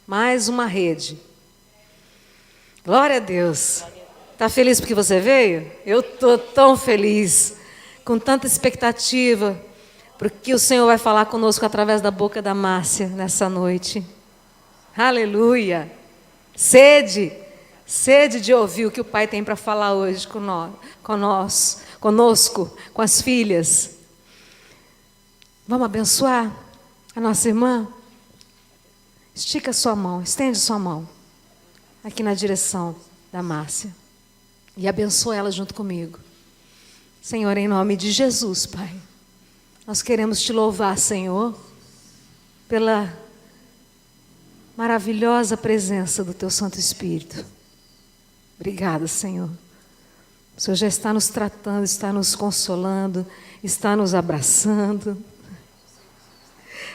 Mais uma rede. Glória a Deus. Está feliz porque você veio? Eu estou tão feliz, com tanta expectativa, porque o Senhor vai falar conosco através da boca da Márcia nessa noite. Aleluia. Sede de ouvir o que o Pai tem para falar hoje conosco, com as filhas. Vamos abençoar a nossa irmã? Estica sua mão, estende sua mão aqui na direção da Márcia e abençoa ela junto comigo. Senhor, em nome de Jesus, Pai, nós queremos te louvar, Senhor, pela maravilhosa presença do Teu Santo Espírito. Obrigada, Senhor. O Senhor já está nos tratando, está nos consolando, está nos abraçando.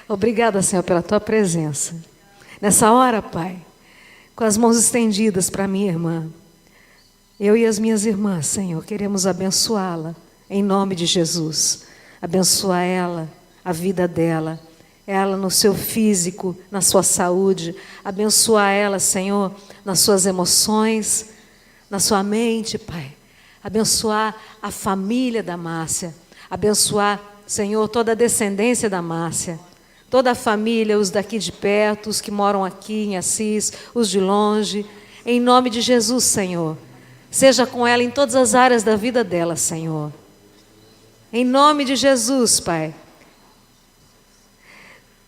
Obrigada, Senhor, pela Tua presença. Nessa hora, Pai, com as mãos estendidas para minha irmã, eu e as minhas irmãs, Senhor, queremos abençoá-la, em nome de Jesus. Abençoa ela, a vida dela, ela no seu físico, na sua saúde. Abençoa ela, Senhor, nas suas emoções, na sua mente, Pai. Abençoar a família da Márcia. Abençoar, Senhor, toda a descendência da Márcia. Toda a família, os daqui de perto, os que moram aqui em Assis, os de longe. Em nome de Jesus, Senhor. Seja com ela em todas as áreas da vida dela, Senhor. Em nome de Jesus, Pai.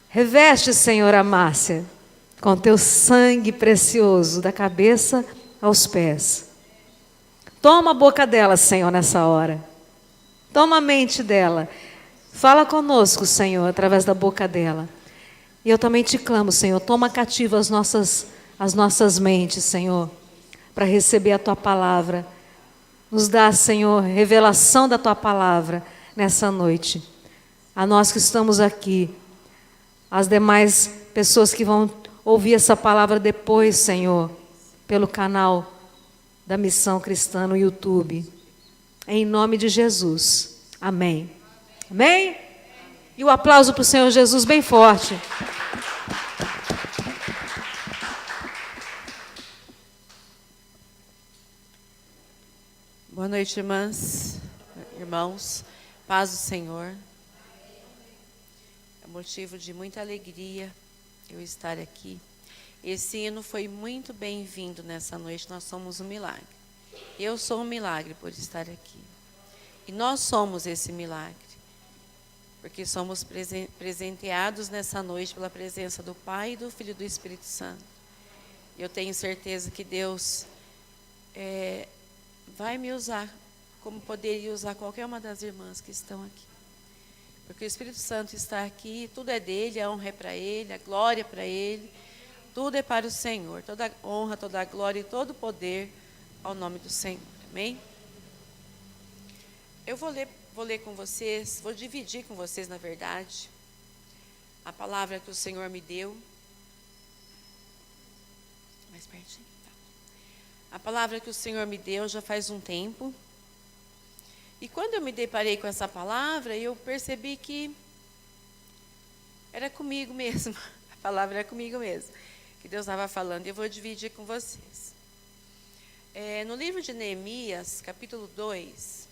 Reveste, Senhor, a Márcia com Teu sangue precioso, da cabeça aos pés. Toma a boca dela, Senhor, nessa hora. Toma a mente dela. Fala conosco, Senhor, através da boca dela. E eu também te clamo, Senhor, toma cativo as nossas mentes, Senhor, para receber a Tua palavra. Nos dá, Senhor, revelação da Tua palavra nessa noite. A nós que estamos aqui, as demais pessoas que vão ouvir essa palavra depois, Senhor, pelo canal da Missão Cristã no YouTube. Em nome de Jesus. Amém. Amém? E o aplauso para o Senhor Jesus bem forte. Boa noite, irmãs, irmãos. Paz do Senhor. É motivo de muita alegria eu estar aqui. Esse hino foi muito bem-vindo nessa noite. Nós somos um milagre. Eu sou um milagre por estar aqui. E nós somos esse milagre. Porque somos presenteados nessa noite pela presença do Pai, do Filho e do Espírito Santo. Eu tenho certeza que Deus vai me usar, como poderia usar qualquer uma das irmãs que estão aqui. Porque o Espírito Santo está aqui, tudo é dele, a honra é para ele, a glória é para ele, tudo é para o Senhor. Toda a honra, toda a glória e todo o poder ao nome do Senhor. Amém? Eu vou ler com vocês, vou dividir com vocês, na verdade, a palavra que o Senhor me deu. Mais pertinho. A palavra que o Senhor me deu já faz um tempo. E quando eu me deparei com essa palavra, eu percebi que era comigo mesmo. A palavra era comigo mesmo, que Deus estava falando. E eu vou dividir com vocês. No livro de Neemias, capítulo 2,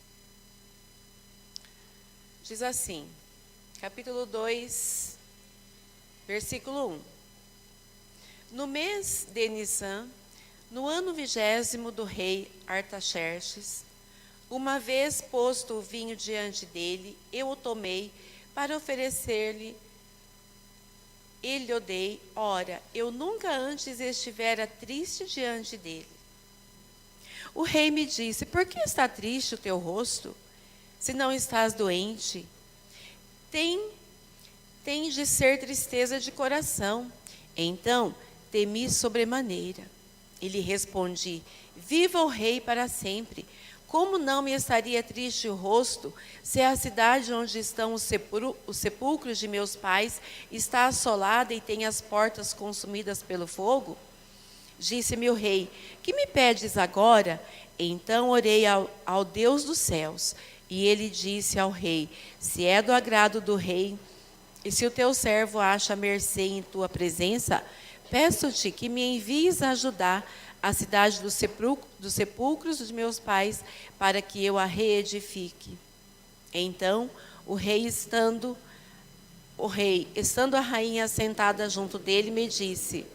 diz assim, capítulo 2, versículo 1. No mês de Nissan, no ano 20º do rei Artaxerxes, uma vez posto o vinho diante dele, eu o tomei para oferecer-lhe. Ele o dei, ora, eu nunca antes estivera triste diante dele. O rei me disse, por que está triste o teu rosto, se não estás doente? Tem de ser tristeza de coração. Então, temi sobremaneira. E lhe respondi, viva o rei para sempre. Como não me estaria triste o rosto, se a cidade onde estão os sepulcros de meus pais está assolada e tem as portas consumidas pelo fogo? Disse-me o rei, que me pedes agora? Então orei ao Deus dos céus, e ele disse ao rei, se é do agrado do rei, E se o teu servo acha mercê em tua presença, peço-te que me envies a ajudar a cidade dos sepulcros dos meus pais, para que eu a reedifique. Então, estando a rainha sentada junto dele, me disse: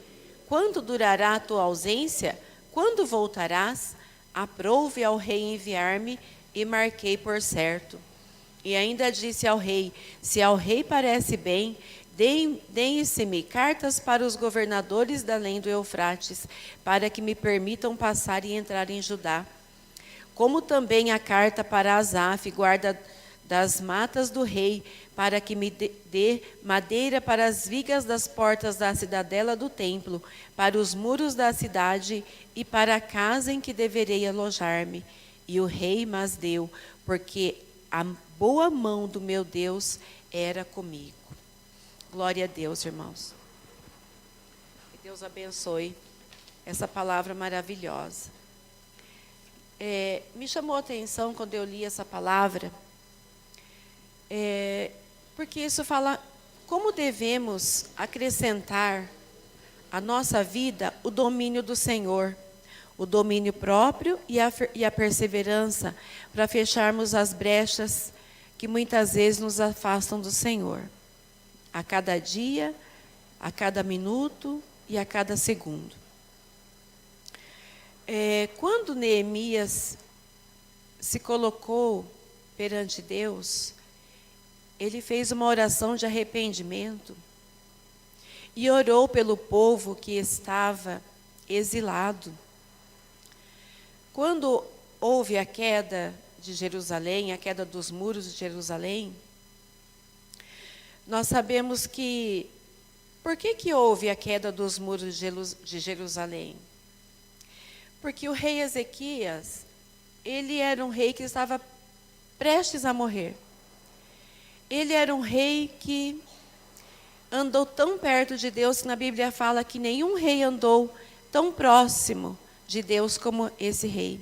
quando durará a tua ausência? Quando voltarás? Aprouve ao rei enviar-me, e marquei por certo. E ainda disse ao rei: se ao rei parece bem, deem-se-me cartas para os governadores da além do Eufrates, para que me permitam passar e entrar em Judá. Como também a carta para Asaf, guarda das matas do rei, para que me dê madeira para as vigas das portas da cidadela do templo, para os muros da cidade e para a casa em que deverei alojar-me. E o rei mas deu, porque a boa mão do meu Deus era comigo. Glória a Deus, irmãos. Que Deus abençoe essa palavra maravilhosa. Me chamou a atenção quando eu li essa palavra, porque isso fala como devemos acrescentar à nossa vida o domínio do Senhor, o domínio próprio e a perseverança, para fecharmos as brechas que muitas vezes nos afastam do Senhor. A cada dia, a cada minuto e a cada segundo. Quando Neemias se colocou perante Deus, ele fez uma oração de arrependimento e orou pelo povo que estava exilado. Quando houve a queda de Jerusalém, a queda dos muros de Jerusalém, nós sabemos que... Por que houve a queda dos muros de Jerusalém? Porque o rei Ezequias, ele era um rei que estava prestes a morrer. Ele era um rei que andou tão perto de Deus, que na Bíblia fala que nenhum rei andou tão próximo de Deus como esse rei.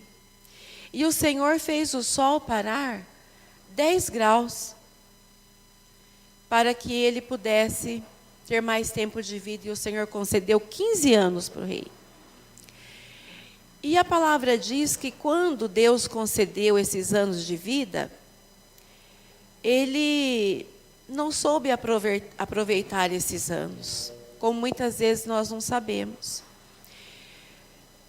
E o Senhor fez o sol parar 10 graus, para que ele pudesse ter mais tempo de vida, e o Senhor concedeu 15 anos para o rei. E a palavra diz que quando Deus concedeu esses anos de vida, ele não soube aproveitar esses anos, como muitas vezes nós não sabemos.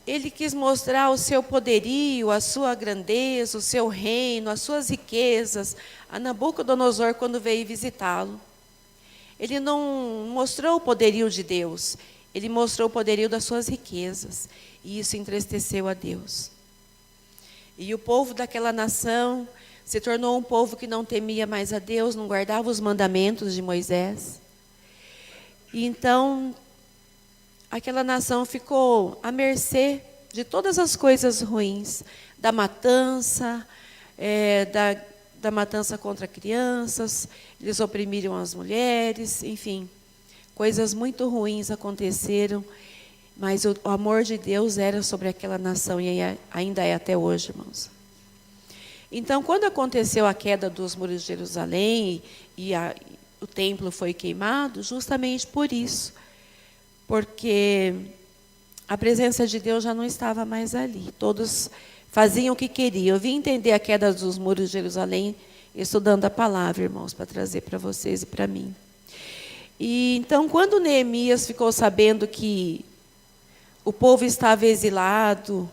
Ele quis mostrar o seu poderio, a sua grandeza, o seu reino, as suas riquezas, a Nabucodonosor quando veio visitá-lo. Ele não mostrou o poderio de Deus, ele mostrou o poderio das suas riquezas, e isso entristeceu a Deus. E o povo daquela nação se tornou um povo que não temia mais a Deus, não guardava os mandamentos de Moisés. E então, aquela nação ficou à mercê de todas as coisas ruins, da matança, da matança contra crianças, eles oprimiram as mulheres, enfim, coisas muito ruins aconteceram, mas o amor de Deus era sobre aquela nação e ainda é até hoje, irmãos. Então, quando aconteceu a queda dos muros de Jerusalém e o templo foi queimado, justamente por isso, porque a presença de Deus já não estava mais ali. Todos faziam o que queriam. Eu vim entender a queda dos muros de Jerusalém estudando a palavra, irmãos, para trazer para vocês e para mim. E então, quando Neemias ficou sabendo que o povo estava exilado,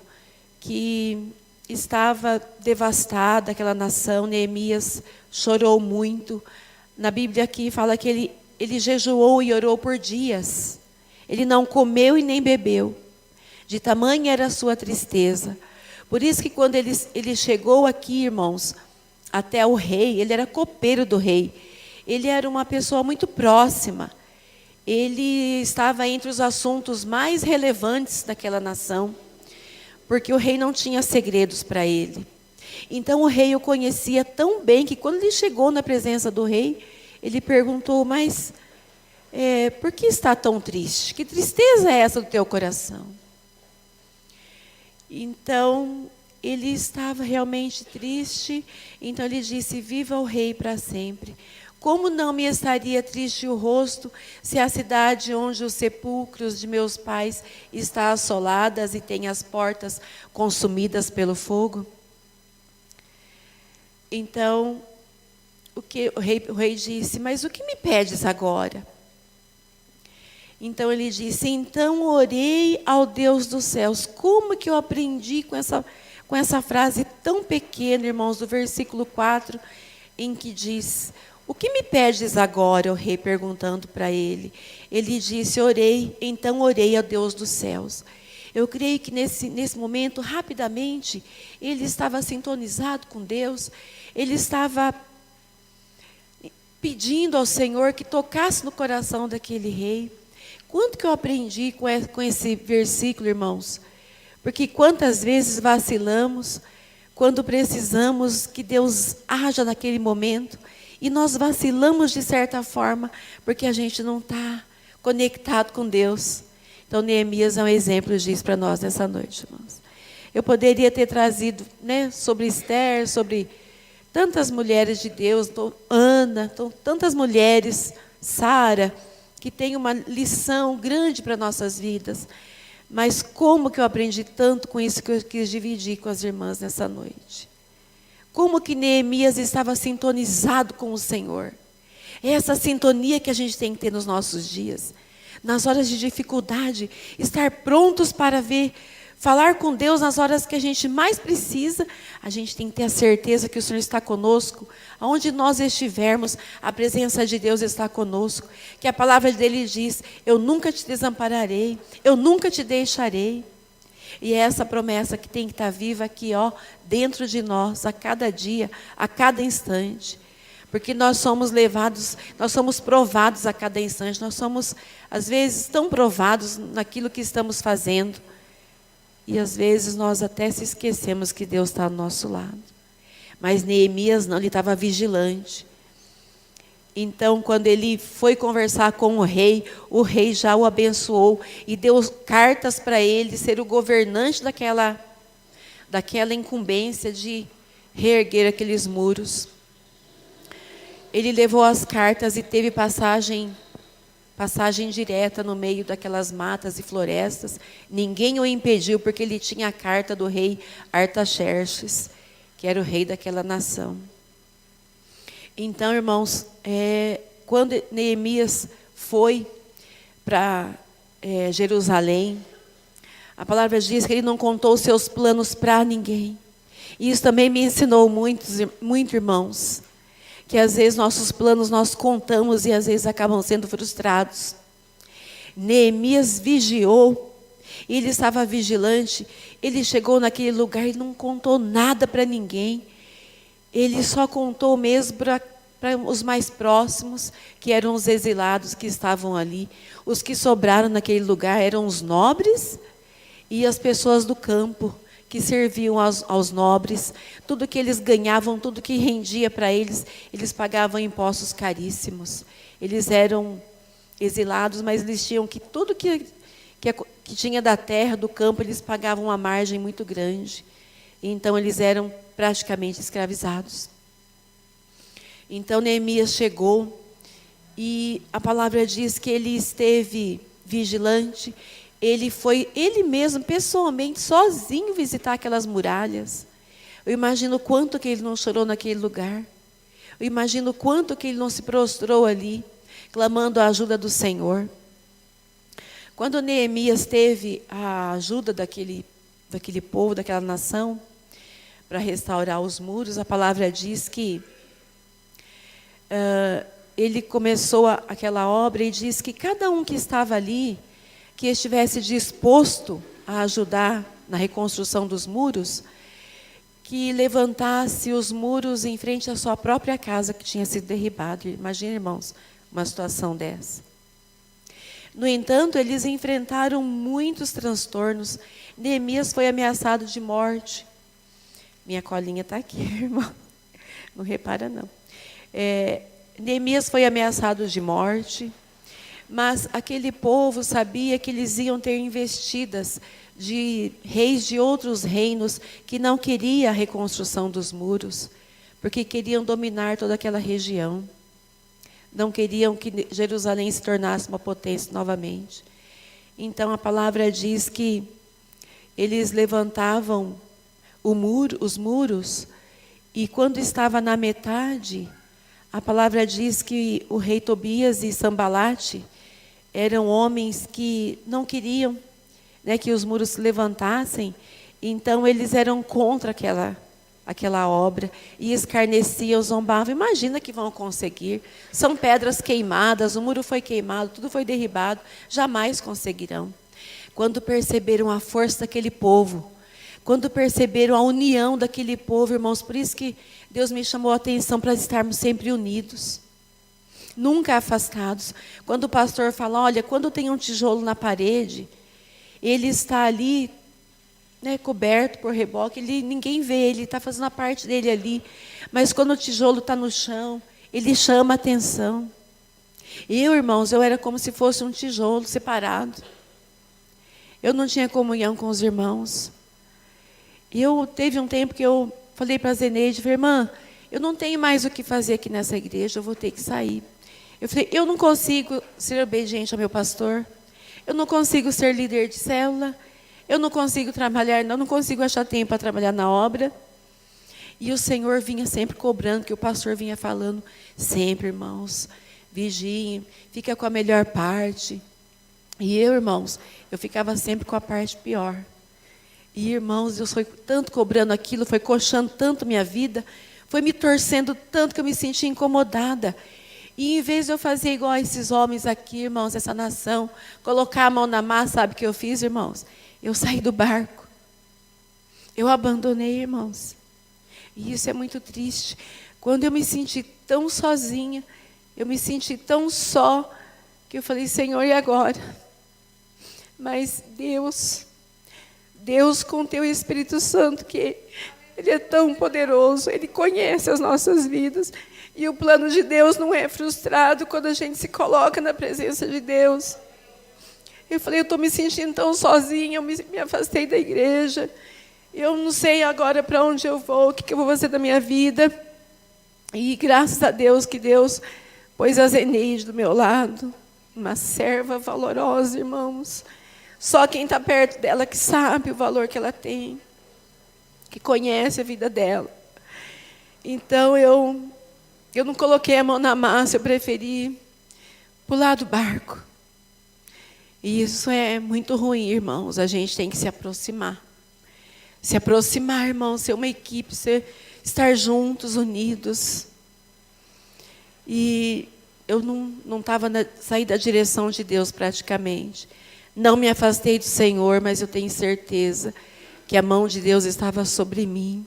que estava devastada aquela nação, Neemias chorou muito. Na Bíblia aqui fala que ele jejuou e orou por dias. Ele não comeu e nem bebeu. De tamanha era a sua tristeza. Por isso que quando ele chegou aqui, irmãos, até o rei, ele era copeiro do rei. Ele era uma pessoa muito próxima. Ele estava entre os assuntos mais relevantes daquela nação, porque o rei não tinha segredos para ele. Então o rei o conhecia tão bem que quando ele chegou na presença do rei, ele perguntou: mas por que está tão triste? Que tristeza é essa do teu coração? Então ele estava realmente triste. Então ele disse: viva o rei para sempre. Como não me estaria triste o rosto, se a cidade onde os sepulcros de meus pais está assoladas e tem as portas consumidas pelo fogo? Então, o rei disse, mas o que me pedes agora? Então ele disse, então orei ao Deus dos céus. Como que eu aprendi com essa frase tão pequena, irmãos, do versículo 4, em que diz, o que me pedes agora, o rei perguntando para ele? Ele disse, então orei ao Deus dos céus. Eu creio que nesse momento, rapidamente, ele estava sintonizado com Deus, ele estava pedindo ao Senhor que tocasse no coração daquele rei. Quanto que eu aprendi com esse versículo, irmãos? Porque quantas vezes vacilamos, quando precisamos que Deus haja naquele momento, e nós vacilamos de certa forma, porque a gente não está conectado com Deus. Então, Neemias é um exemplo disso para nós nessa noite, irmãos. Eu poderia ter trazido, sobre Esther, sobre tantas mulheres de Deus, Ana, tantas mulheres, Sara, que tem uma lição grande para nossas vidas. Mas como que eu aprendi tanto com isso que eu quis dividir com as irmãs nessa noite? Como que Neemias estava sintonizado com o Senhor? É essa sintonia que a gente tem que ter nos nossos dias. Nas horas de dificuldade, estar prontos para falar com Deus nas horas que a gente mais precisa. A gente tem que ter a certeza que o Senhor está conosco. Aonde nós estivermos, a presença de Deus está conosco. Que a palavra dele diz, eu nunca te desampararei, eu nunca te deixarei. E é essa promessa que tem que estar viva aqui, dentro de nós, a cada dia, a cada instante. Porque nós somos provados a cada instante. Nós somos, às vezes, tão provados naquilo que estamos fazendo. E às vezes nós até se esquecemos que Deus está ao nosso lado. Mas Neemias não, ele estava vigilante. Então, quando ele foi conversar com o rei já o abençoou e deu cartas para ele ser o governante daquela incumbência de reerguer aqueles muros. Ele levou as cartas e teve passagem direta no meio daquelas matas e florestas. Ninguém o impediu, porque ele tinha a carta do rei Artaxerxes, que era o rei daquela nação. Então, irmãos, quando Neemias foi para Jerusalém, a palavra diz que ele não contou os seus planos para ninguém. E isso também me ensinou muito, irmãos, que às vezes nossos planos nós contamos e às vezes acabam sendo frustrados. Neemias vigiou, ele estava vigilante, ele chegou naquele lugar e não contou nada para ninguém. Ele só contou mesmo para os mais próximos, que eram os exilados que estavam ali. Os que sobraram naquele lugar eram os nobres e as pessoas do campo, que serviam aos nobres. Tudo que eles ganhavam, tudo que rendia para eles, eles pagavam impostos caríssimos. Eles eram exilados, mas eles tinham que tudo que tinha da terra, do campo, eles pagavam uma margem muito grande. Então, eles eram praticamente escravizados. Então, Neemias chegou e a palavra diz que ele esteve vigilante. Ele foi, ele mesmo, pessoalmente, sozinho, visitar aquelas muralhas. Eu imagino quanto que ele não chorou naquele lugar. Eu imagino quanto que ele não se prostrou ali, clamando a ajuda do Senhor. Quando Neemias teve a ajuda daquele povo, daquela nação, para restaurar os muros, a palavra diz que ele começou aquela obra e diz que cada um que estava ali, que estivesse disposto a ajudar na reconstrução dos muros, que levantasse os muros em frente à sua própria casa que tinha sido derribada. Imagina, irmãos, uma situação dessa. No entanto, eles enfrentaram muitos transtornos. Neemias foi ameaçado de morte. Minha colinha está aqui, irmão. Não repara, não. Neemias foi ameaçado de morte. Mas aquele povo sabia que eles iam ter investidas de reis de outros reinos que não queriam a reconstrução dos muros, porque queriam dominar toda aquela região. não queriam que Jerusalém se tornasse uma potência novamente. Então a palavra diz que eles levantavam os muros, e quando estava na metade, a palavra diz que o rei Tobias e Sambalate eram homens que não queriam, né, que os muros se levantassem. Então eles eram contra aquela obra e escarneciam, zombavam. Imagina que vão conseguir. São pedras queimadas, o muro foi queimado, tudo foi derribado. Jamais conseguirão. Quando perceberam a força daquele povo, quando perceberam a união daquele povo, irmãos, por isso que Deus me chamou a atenção para estarmos sempre unidos, nunca afastados. Quando o pastor fala, olha, quando tem um tijolo na parede, ele está ali, né, coberto por reboque, ninguém vê, ele está fazendo a parte dele ali. Mas quando o tijolo está no chão, ele chama a atenção. Eu, irmãos, eu era como se fosse um tijolo separado. Eu não tinha comunhão com os irmãos. Teve um tempo que eu falei para a Zeneide, falei, irmã, eu não tenho mais o que fazer aqui nessa igreja, eu vou ter que sair. Eu falei, eu não consigo ser obediente ao meu pastor, eu não consigo ser líder de célula, eu não consigo trabalhar, não consigo achar tempo para trabalhar na obra. E o Senhor vinha sempre cobrando, que o pastor vinha falando, sempre, irmãos, vigiem, fica com a melhor parte. E eu, irmãos, eu ficava sempre com a parte pior. E, irmãos, eu fui tanto cobrando aquilo, foi coxando tanto minha vida, foi me torcendo tanto que eu me senti incomodada. E em vez de eu fazer igual a esses homens aqui, irmãos, essa nação, colocar a mão na massa, sabe o que eu fiz, irmãos? Eu saí do barco. Eu abandonei, irmãos. E isso é muito triste. Quando eu me senti tão sozinha, eu me senti tão só, que eu falei, Senhor, e agora? Mas Deus com o teu Espírito Santo, que Ele é tão poderoso, Ele conhece as nossas vidas. E o plano de Deus não é frustrado quando a gente se coloca na presença de Deus. Eu falei, eu estou me sentindo tão sozinha, eu me afastei da igreja. Eu não sei agora para onde eu vou, o que eu vou fazer da minha vida. E graças a Deus que Deus pôs a Zeneide do meu lado. Uma serva valorosa, irmãos. Só quem está perto dela que sabe o valor que ela tem, que conhece a vida dela. Então, eu não coloquei a mão na massa, eu preferi pular do barco. E isso é muito ruim, irmãos. A gente tem que se aproximar. Se aproximar, irmãos, ser uma equipe, estar juntos, unidos. E eu não estava saí da direção de Deus praticamente. Não me afastei do Senhor, mas eu tenho certeza que a mão de Deus estava sobre mim.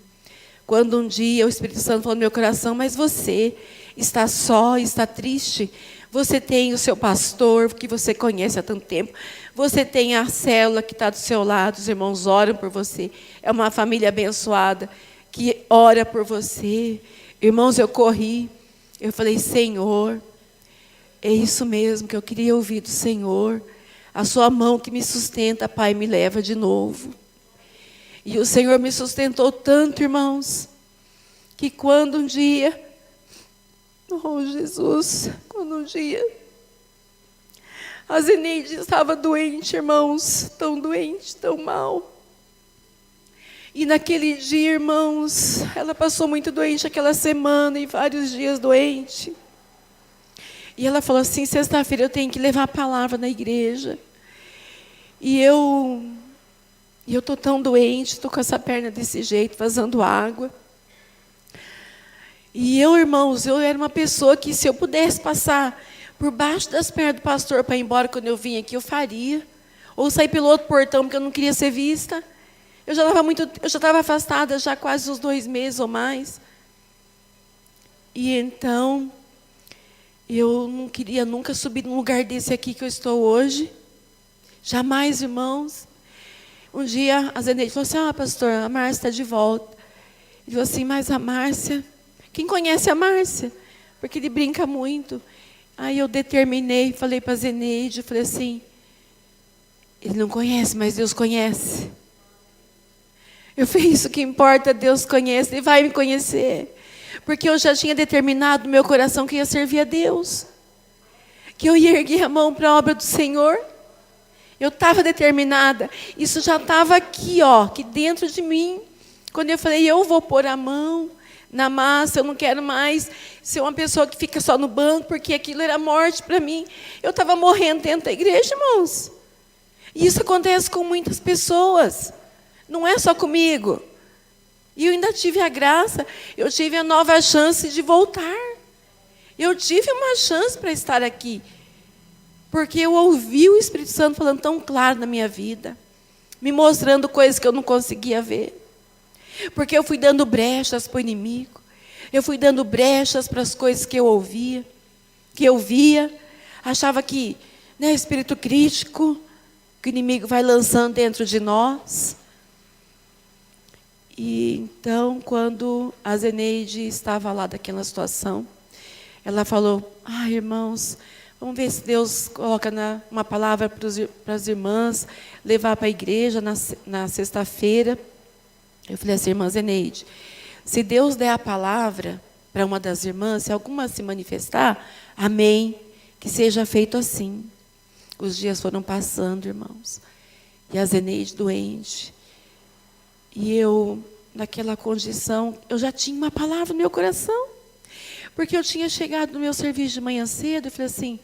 Quando um dia o Espírito Santo falou no meu coração, mas você está só, está triste. Você tem o seu pastor, que você conhece há tanto tempo. Você tem a célula que está do seu lado, os irmãos oram por você. É uma família abençoada que ora por você. Irmãos, eu corri. Eu falei, Senhor, é isso mesmo que eu queria ouvir do Senhor. A sua mão que me sustenta, Pai, me leva de novo. E o Senhor me sustentou tanto, irmãos, que quando um dia, oh Jesus, quando um dia, a Zeneide estava doente, irmãos, tão doente, tão mal. E naquele dia, irmãos, ela passou muito doente aquela semana e vários dias doente. E ela falou assim, sexta-feira eu tenho que levar a palavra na igreja. E eu estou tão doente, estou com essa perna desse jeito, vazando água. E eu, irmãos, eu era uma pessoa que se eu pudesse passar por baixo das pernas do pastor para ir embora quando eu vim aqui, eu faria. Ou sair pelo outro portão, porque eu não queria ser vista. Eu já estava afastada já quase uns 2 meses ou mais. E então, eu não queria nunca subir num lugar desse aqui que eu estou hoje. Jamais, irmãos. Um dia, a Zeneide falou assim, pastor, a Márcia está de volta. Ele falou assim, mas a Márcia... Quem conhece a Márcia? Porque ele brinca muito. Aí eu determinei, falei para a Zeneide, falei assim, ele não conhece, mas Deus conhece. Eu falei, isso que importa, Deus conhece, Ele vai me conhecer. Porque eu já tinha determinado no meu coração que ia servir a Deus. que eu ia erguer a mão para a obra do Senhor. Eu estava determinada. Isso já estava aqui, aqui dentro de mim. Quando eu falei, eu vou pôr a mão na massa, eu não quero mais ser uma pessoa que fica só no banco, porque aquilo era morte para mim. Eu estava morrendo dentro da igreja, irmãos. E isso acontece com muitas pessoas. Não é só comigo. E eu ainda tive a graça, eu tive a nova chance de voltar. Eu tive uma chance para estar aqui. Porque eu ouvi o Espírito Santo falando tão claro na minha vida. Me mostrando coisas que eu não conseguia ver. Porque eu fui dando brechas para o inimigo. Eu fui dando brechas para as coisas que eu ouvia. Que eu via. Achava que, espírito crítico, que o inimigo vai lançando dentro de nós. E então, quando a Zeneide estava lá daquela situação, ela falou, irmãos, vamos ver se Deus coloca uma palavra para as irmãs, levar para a igreja na sexta-feira. Eu falei assim, irmã Zeneide, se Deus der a palavra para uma das irmãs, se alguma se manifestar, amém, que seja feito assim. Os dias foram passando, irmãos, e a Zeneide doente. E eu, naquela condição, eu já tinha uma palavra no meu coração. Porque eu tinha chegado no meu serviço de manhã cedo e falei assim,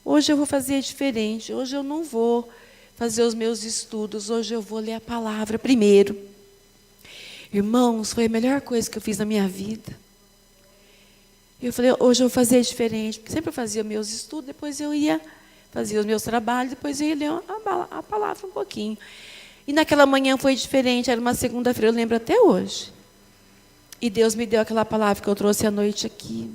hoje eu vou fazer diferente, hoje eu não vou fazer os meus estudos, hoje eu vou ler a palavra primeiro. Irmãos, foi a melhor coisa que eu fiz na minha vida. Eu falei, hoje eu vou fazer diferente, porque sempre eu fazia meus estudos, depois eu ia fazer os meus trabalhos, depois eu ia ler a palavra um pouquinho. E naquela manhã foi diferente, era uma segunda-feira, eu lembro até hoje. E Deus me deu aquela palavra que eu trouxe à noite aqui.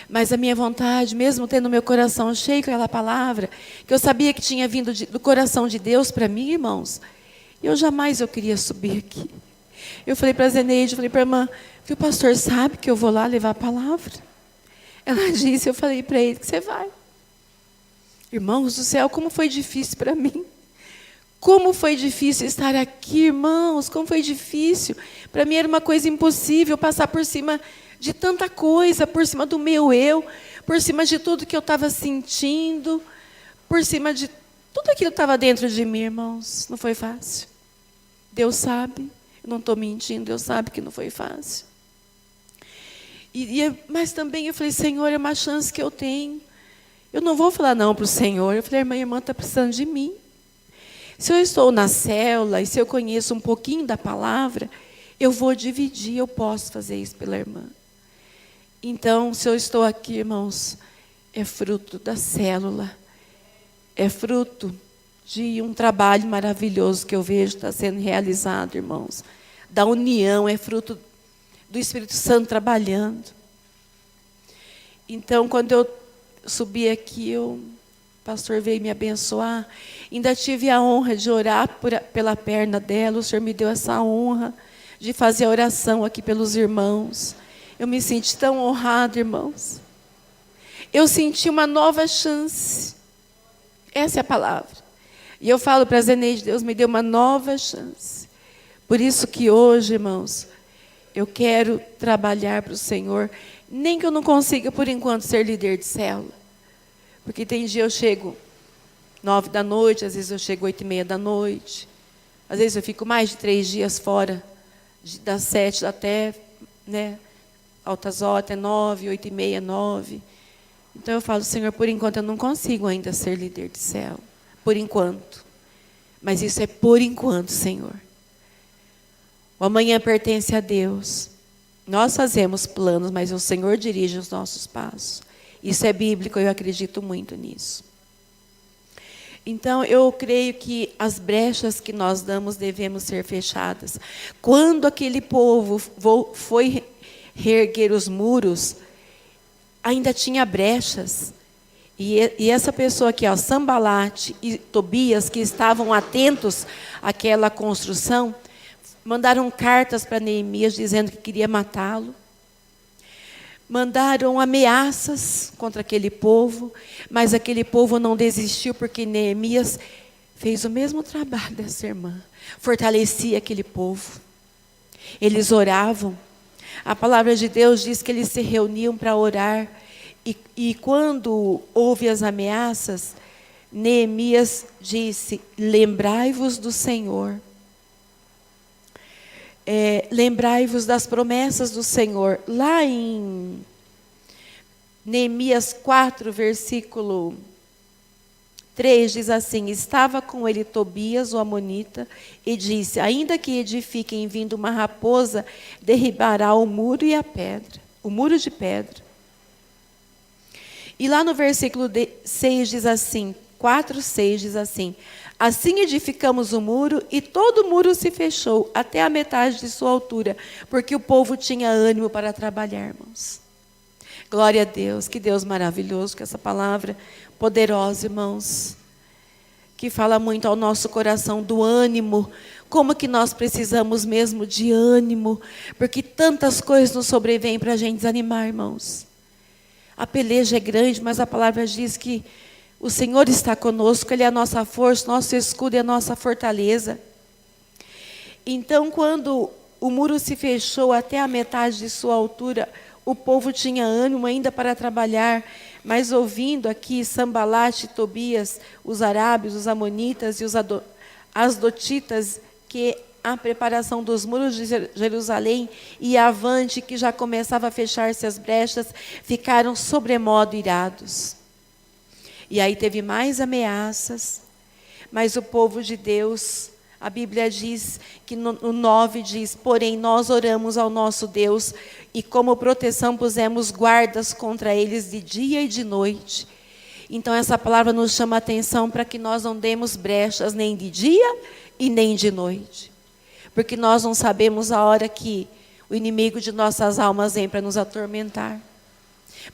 Mas a minha vontade, mesmo tendo meu coração cheio com aquela palavra, que eu sabia que tinha vindo do coração de Deus para mim, irmãos, eu jamais queria subir aqui. Eu falei para a Zeneide, falei para a irmã, o pastor sabe que eu vou lá levar a palavra? Ela disse, eu falei para ele que você vai. Irmãos do céu, como foi difícil para mim. Como foi difícil estar aqui, irmãos, como foi difícil. Para mim era uma coisa impossível passar por cima de tanta coisa, por cima do meu eu, por cima de tudo que eu estava sentindo, por cima de tudo aquilo que estava dentro de mim, irmãos. Não foi fácil. Deus sabe, eu não estou mentindo, Deus sabe que não foi fácil. Mas também eu falei, Senhor, é uma chance que eu tenho. Eu não vou falar não para o Senhor. Eu falei, minha irmã está precisando de mim. Se eu estou na célula e se eu conheço um pouquinho da palavra, eu vou dividir, eu posso fazer isso pela irmã. Então, se eu estou aqui, irmãos, é fruto da célula, é fruto de um trabalho maravilhoso que eu vejo está sendo realizado, irmãos. Da união, é fruto do Espírito Santo trabalhando. Então, quando eu subi aqui, o pastor veio me abençoar. Ainda tive a honra de orar pela perna dela. O Senhor me deu essa honra de fazer a oração aqui pelos irmãos. Eu me senti tão honrada, irmãos. Eu senti uma nova chance. Essa é a palavra. E eu falo para a Zeneide, Deus me deu uma nova chance. Por isso que hoje, irmãos, eu quero trabalhar para o Senhor. Nem que eu não consiga, por enquanto, ser líder de célula. Porque tem dia eu chego 9 da noite, às vezes eu chego 8:30 da noite. Às vezes eu fico mais de 3 dias fora, das 7 até, altas horas, até 9, 8:30, 9. Então eu falo, Senhor, por enquanto eu não consigo ainda ser líder de célula. Por enquanto. Mas isso é por enquanto, Senhor. O amanhã pertence a Deus. Nós fazemos planos, mas o Senhor dirige os nossos passos. Isso é bíblico, eu acredito muito nisso. Então, eu creio que as brechas que nós damos devemos ser fechadas. Quando aquele povo foi reerguer os muros, ainda tinha brechas. E essa pessoa aqui, Sambalate e Tobias, que estavam atentos àquela construção, mandaram cartas para Neemias dizendo que queria matá-lo. Mandaram ameaças contra aquele povo, mas aquele povo não desistiu, porque Neemias fez o mesmo trabalho dessa irmã. Fortalecia aquele povo. Eles oravam. A palavra de Deus diz que eles se reuniam para orar. E quando houve as ameaças, Neemias disse: lembrai-vos do Senhor. Lembrai-vos das promessas do Senhor. Lá em Neemias 4, versículo 3, diz assim: estava com ele Tobias, o amonita, e disse: ainda que edifiquem vindo uma raposa, derribará o muro e a pedra, o muro de pedra. E lá no versículo 6 diz assim, 4:6 diz assim: assim edificamos o muro, e todo o muro se fechou, até a metade de sua altura, porque o povo tinha ânimo para trabalhar, irmãos. Glória a Deus, que Deus maravilhoso, que essa palavra poderosa, irmãos, que fala muito ao nosso coração do ânimo, como que nós precisamos mesmo de ânimo, porque tantas coisas nos sobrevêm para a gente desanimar, irmãos. A peleja é grande, mas a palavra diz que o Senhor está conosco, Ele é a nossa força, nosso escudo e a nossa fortaleza. Então, quando o muro se fechou até a metade de sua altura, o povo tinha ânimo ainda para trabalhar, mas ouvindo aqui Sambalate, Tobias, os arábios, os amonitas e os asdotitas, que a preparação dos muros de Jerusalém ia avante, que já começava a fechar-se as brechas, ficaram sobremodo irados. E aí teve mais ameaças, mas o povo de Deus, a Bíblia diz que no 9 diz: porém nós oramos ao nosso Deus e como proteção pusemos guardas contra eles de dia e de noite. Então essa palavra nos chama a atenção para que nós não demos brechas nem de dia e nem de noite. Porque nós não sabemos a hora que o inimigo de nossas almas vem para nos atormentar,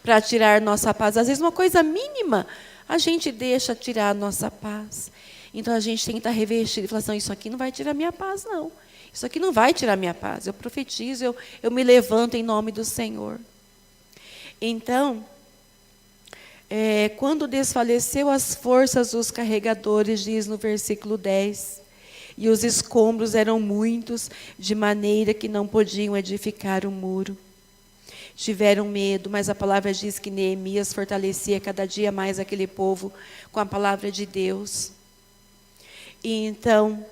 para tirar nossa paz. Às vezes uma coisa mínima a gente deixa tirar a nossa paz. Então a gente tem que estar revestido e falar assim: isso aqui não vai tirar minha paz, não. Isso aqui não vai tirar minha paz. Eu profetizo, eu me levanto em nome do Senhor. Então, quando desfaleceu as forças dos carregadores, diz no versículo 10, e os escombros eram muitos, de maneira que não podiam edificar o muro. Tiveram medo, mas a palavra diz que Neemias fortalecia cada dia mais aquele povo com a palavra de Deus. E então,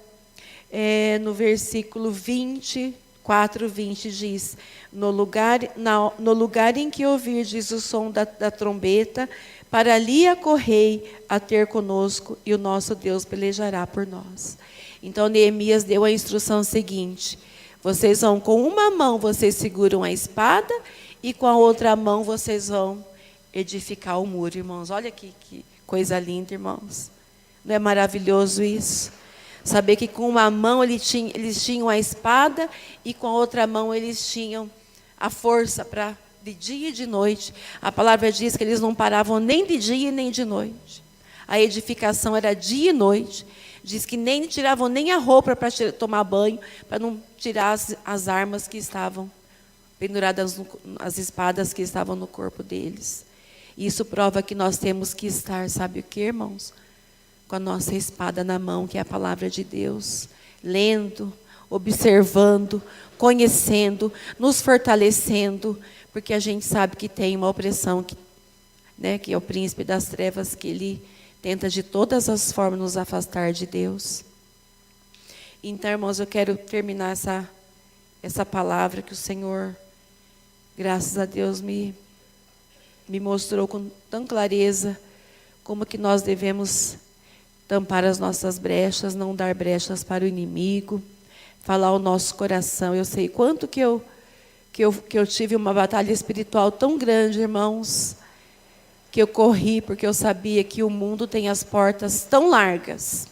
no versículo 24:20 diz: no lugar em que ouvirdes o som da trombeta, para ali acorrei a ter conosco, e o nosso Deus pelejará por nós. Então Neemias deu a instrução seguinte: vocês vão, com uma mão vocês seguram a espada, e com a outra mão vocês vão edificar o muro, irmãos. Olha que coisa linda, irmãos. Não é maravilhoso isso? Saber que com uma mão eles tinham a espada, e com a outra mão eles tinham a força para de dia e de noite. A palavra diz que eles não paravam nem de dia nem de noite. A edificação era dia e noite. Diz que nem tiravam nem a roupa para tomar banho, para não tirar as armas que estavam penduradas, as espadas que estavam no corpo deles. Isso prova que nós temos que estar, sabe o que, irmãos? Com a nossa espada na mão, que é a palavra de Deus, lendo, observando, conhecendo, nos fortalecendo, porque a gente sabe que tem uma opressão, que é o príncipe das trevas, que ele tenta de todas as formas nos afastar de Deus. Então, irmãos, eu quero terminar essa palavra que o Senhor, graças a Deus, me mostrou com tão clareza como que nós devemos tampar as nossas brechas, não dar brechas para o inimigo, falar o nosso coração. Eu sei quanto que eu tive uma batalha espiritual tão grande, irmãos, que eu corri, porque eu sabia que o mundo tem as portas tão largas.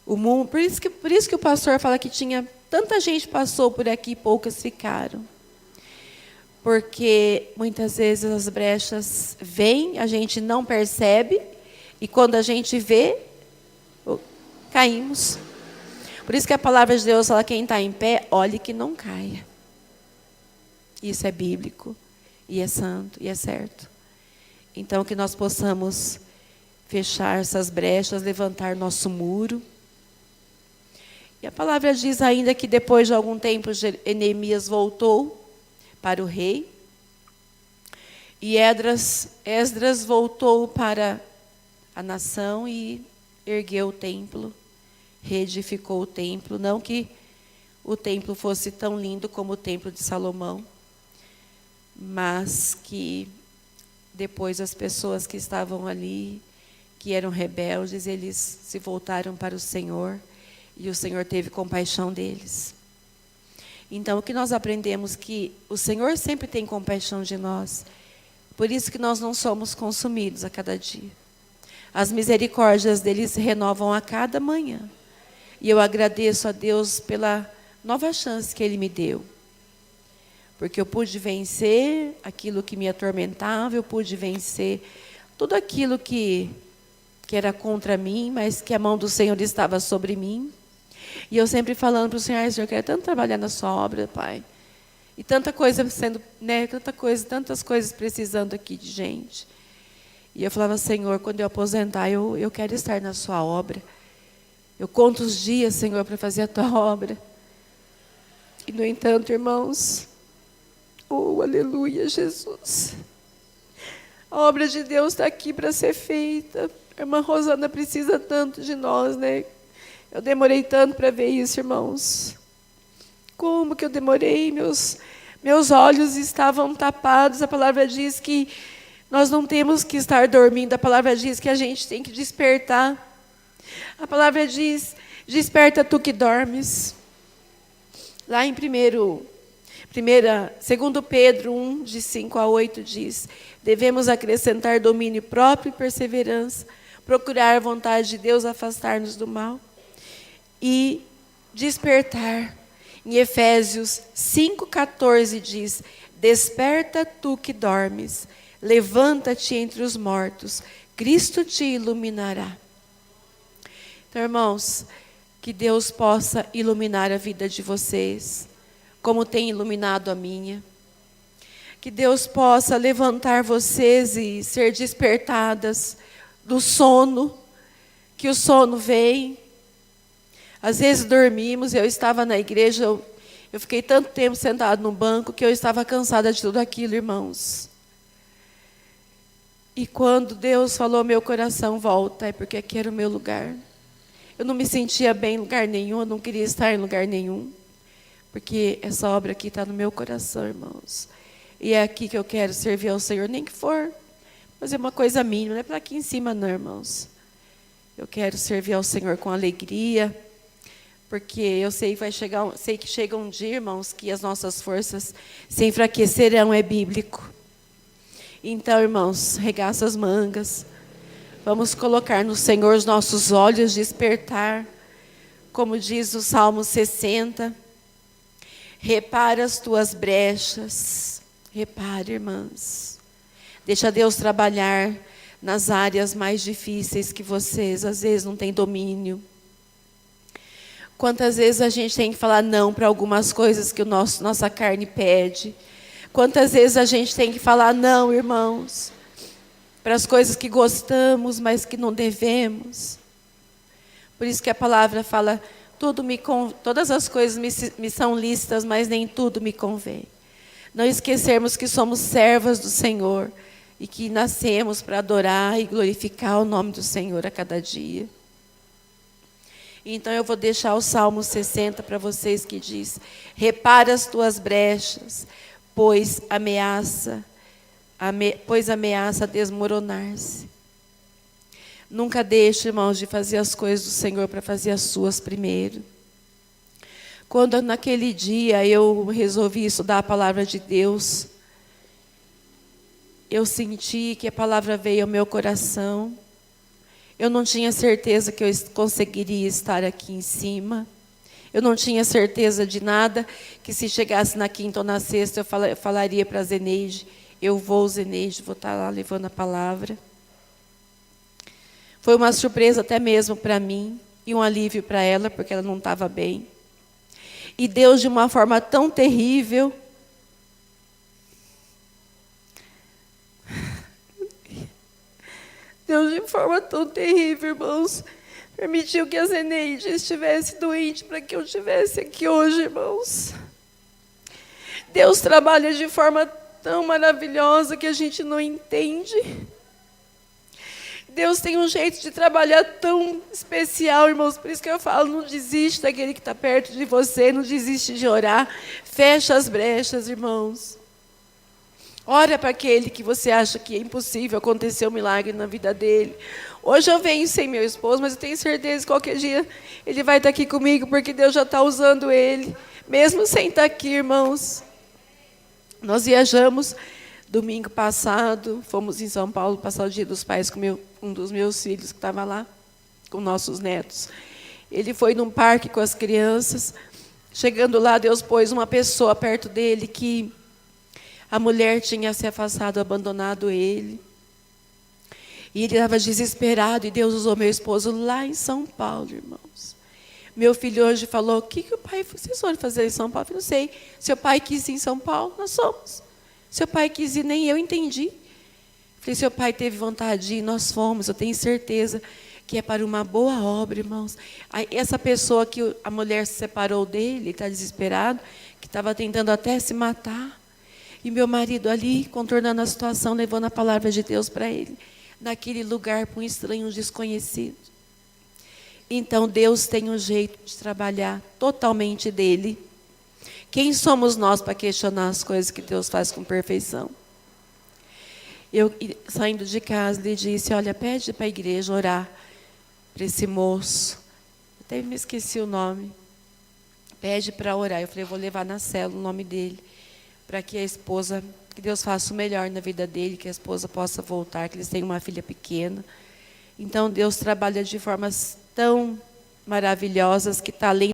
O mundo, por isso que o pastor fala que tanta gente passou por aqui e poucas ficaram. Porque muitas vezes as brechas vêm, a gente não percebe, e quando a gente vê, caímos. Por isso que a palavra de Deus fala: quem está em pé, olhe que não caia. Isso é bíblico, e é santo, e é certo. Então, que nós possamos fechar essas brechas, levantar nosso muro. E a palavra diz ainda que depois de algum tempo, Neemias voltou para o rei. E Esdras voltou para a nação e ergueu o templo, reedificou o templo. Não que o templo fosse tão lindo como o templo de Salomão, mas que depois as pessoas que estavam ali, que eram rebeldes, eles se voltaram para o Senhor e o Senhor teve compaixão deles. Então, o que nós aprendemos que o Senhor sempre tem compaixão de nós. Por isso que nós não somos consumidos a cada dia. As misericórdias dele se renovam a cada manhã. E eu agradeço a Deus pela nova chance que ele me deu. Porque eu pude vencer aquilo que me atormentava, eu pude vencer tudo aquilo que era contra mim, mas que a mão do Senhor estava sobre mim. E eu sempre falando para o Senhor, Senhor, eu quero tanto trabalhar na sua obra, Pai. E tanta coisa sendo, tantas coisas precisando aqui de gente. E eu falava, Senhor, quando eu aposentar, eu quero estar na sua obra. Eu conto os dias, Senhor, para fazer a tua obra. E, no entanto, irmãos, oh, aleluia, Jesus. A obra de Deus está aqui para ser feita. A irmã Rosana precisa tanto de nós, né? Eu demorei tanto para ver isso, irmãos. Como que eu demorei? Meus olhos estavam tapados. A palavra diz que nós não temos que estar dormindo. A palavra diz que a gente tem que despertar. A palavra diz, desperta tu que dormes. Lá em 2 Pedro 1, de 5 a 8, diz, devemos acrescentar domínio próprio e perseverança, procurar a vontade de Deus, afastar-nos do mal e despertar. Em Efésios 5,14 diz, desperta tu que dormes, levanta-te entre os mortos, Cristo te iluminará. Então, irmãos, que Deus possa iluminar a vida de vocês, como tem iluminado a minha. Que Deus possa levantar vocês e ser despertadas do sono, que o sono vem. Às vezes dormimos, eu estava na igreja, eu fiquei tanto tempo sentado no banco que eu estava cansada de tudo aquilo, irmãos. E quando Deus falou, meu coração volta, é porque aqui era o meu lugar. Eu não me sentia bem em lugar nenhum, eu não queria estar em lugar nenhum. Porque essa obra aqui está no meu coração, irmãos. E é aqui que eu quero servir ao Senhor, nem que for fazer uma coisa mínima, não é para aqui em cima não, irmãos. Eu quero servir ao Senhor com alegria, porque eu sei que chega um dia, irmãos, que as nossas forças se enfraquecerão, é bíblico. Então, irmãos, regaça as mangas. Vamos colocar no Senhor os nossos olhos, despertar. Como diz o Salmo 60. Repara as tuas brechas. Repare, irmãs. Deixa Deus trabalhar nas áreas mais difíceis que vocês, às vezes, não têm domínio. Quantas vezes a gente tem que falar não para algumas coisas que nossa carne pede. Quantas vezes a gente tem que falar não, irmãos, para as coisas que gostamos, mas que não devemos. Por isso que a palavra fala, todas as coisas me são lícitas, mas nem tudo me convém. Não esquecermos que somos servas do Senhor e que nascemos para adorar e glorificar o nome do Senhor a cada dia. Então eu vou deixar o Salmo 60 para vocês, que diz, repara as tuas brechas, pois ameaça desmoronar-se. Nunca deixe, irmãos, de fazer as coisas do Senhor para fazer as suas primeiro. Quando naquele dia eu resolvi estudar a palavra de Deus, eu senti que a palavra veio ao meu coração. Eu não tinha certeza que eu conseguiria estar aqui em cima. Eu não tinha certeza de nada, que se chegasse na quinta ou na sexta, eu falaria para a Zeneide, Zeneide, vou estar lá levando a palavra. Foi uma surpresa até mesmo para mim, e um alívio para ela, porque ela não estava bem. E Deus, de uma forma tão terrível, irmãos, permitiu que a Zeneide estivesse doente para que eu estivesse aqui hoje, irmãos. Deus trabalha de forma tão maravilhosa que a gente não entende. Deus tem um jeito de trabalhar tão especial, irmãos. Por isso que eu falo, não desiste daquele que está perto de você, não desiste de orar. Fecha as brechas, irmãos. Ora para aquele que você acha que é impossível acontecer um milagre na vida dele. Hoje eu venho sem meu esposo, mas eu tenho certeza que qualquer dia ele vai estar aqui comigo, porque Deus já está usando ele, mesmo sem estar aqui, irmãos. Nós viajamos domingo passado, fomos em São Paulo passar o Dia dos Pais com um dos meus filhos que estava lá, com nossos netos. Ele foi num parque com as crianças. Chegando lá, Deus pôs uma pessoa perto dele que a mulher tinha se afastado, abandonado ele. E ele estava desesperado, e Deus usou meu esposo lá em São Paulo, irmãos. Meu filho hoje falou, o que o pai, vocês foram fazer em São Paulo? Eu falei, não sei, seu pai quis ir em São Paulo, nós somos. Seu pai quis ir, nem eu entendi. Falei, seu pai teve vontade de ir, nós fomos, eu tenho certeza que é para uma boa obra, irmãos. Essa pessoa que a mulher se separou dele, está desesperado, que estava tentando até se matar. E meu marido ali, contornando a situação, levando a palavra de Deus para ele, naquele lugar para um estranho, um desconhecido. Então, Deus tem um jeito de trabalhar totalmente dele. Quem somos nós para questionar as coisas que Deus faz com perfeição? Eu, saindo de casa, lhe disse, olha, pede para a igreja orar para esse moço. Até me esqueci o nome. Pede para orar. Eu falei, eu vou levar na célula o nome dele, para que a esposa, que Deus faça o melhor na vida dele, que a esposa possa voltar, que eles têm uma filha pequena. Então, Deus trabalha de formas tão maravilhosas que está além